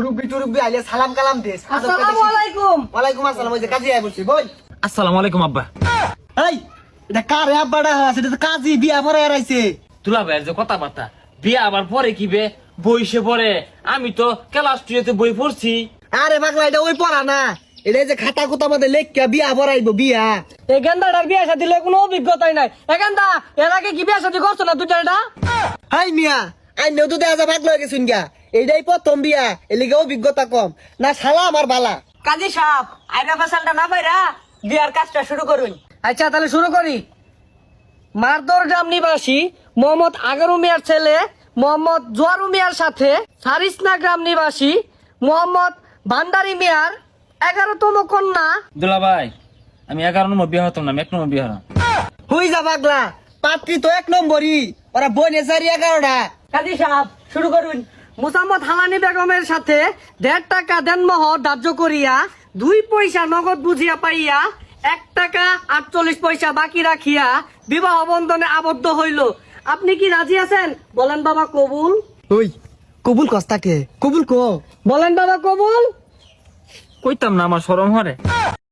টুরুব্বি আইলে সালাম কালাম দিস। আসসালামু আলাইকুম। ওয়ালাইকুম আসসালাম। ওই যে কাজী আই বলছি বল। আসসালামু আলাইকুম আব্বা। এই এটা কারে আব্বাডা সেটা তো কাজী বিয়া পরে আইছে। তুলা ভাইয়ের যে কথাবার্তা বিয়ে আবার পরে কি বে বইসে পড়ে, আমি তো ক্লাস 2 বই পড়ছি। আরে পাগলা এটা ওই পড়া না, এটা যে খাতা কুতা মধ্যে লেখা বিয়া পরাইবো বিয়া। এই গেন্দাটার বিয়ে শাদী লয় কোনো অভিজ্ঞতাই নাই। এ গেন্দা এর আগে কি বিয়ে শাদী করছো না দুটাটা? হাই মিয়া আইনেও তো দেখা যা পাগলা হয়ে গেছুন গা, এইটাই প্রথম বিয়া, এলিগে অভিজ্ঞতা কম না শালা আমার বালা। কাজী সাহেব আইরা ফসলটা না পাইরা বিয়ার কাজটা শুরু করুন। আচ্ছা তাহলে শুরু করি। মারদর গ্রাম নিবাসী মোহাম্মদ আগারু মিয়ার ছেলে মোহাম্মদ জোয়ারু মিয়ার সাথে সারিসনা গ্রাম নিবাসী মোহাম্মদ ভান্ডারি মিয়ার 11তম কন্যা। দুলা ভাই আমি 11 নম্বর বিয়ে হতাম না, আমি 1 নম্বর বিয়ে হলাম। হুই যা পাগলা, পাত্রী তো 1 নম্বরই, ওরা বনে সারি 11টা। কাজী সাহেব শুরু করুন। মুসাম্মদ হালানি বেগমের সাথে 1.5 টাকা দেনমোহর ধার্য করিয়া 2 পয়সা নগদ বুঝিয়া পাইয়া 1 টাকা 48 পয়সা বাকি রাখিয়া বিবাহ বন্ধনে আবদ্ধ হইল। আপনি কি রাজি আছেন? বলেন বাবা কবুল। ওই কবুল কস্তাকে কবুল কো। বলেন বাবা কবুল। কইতাম না, আমার শরম হরে।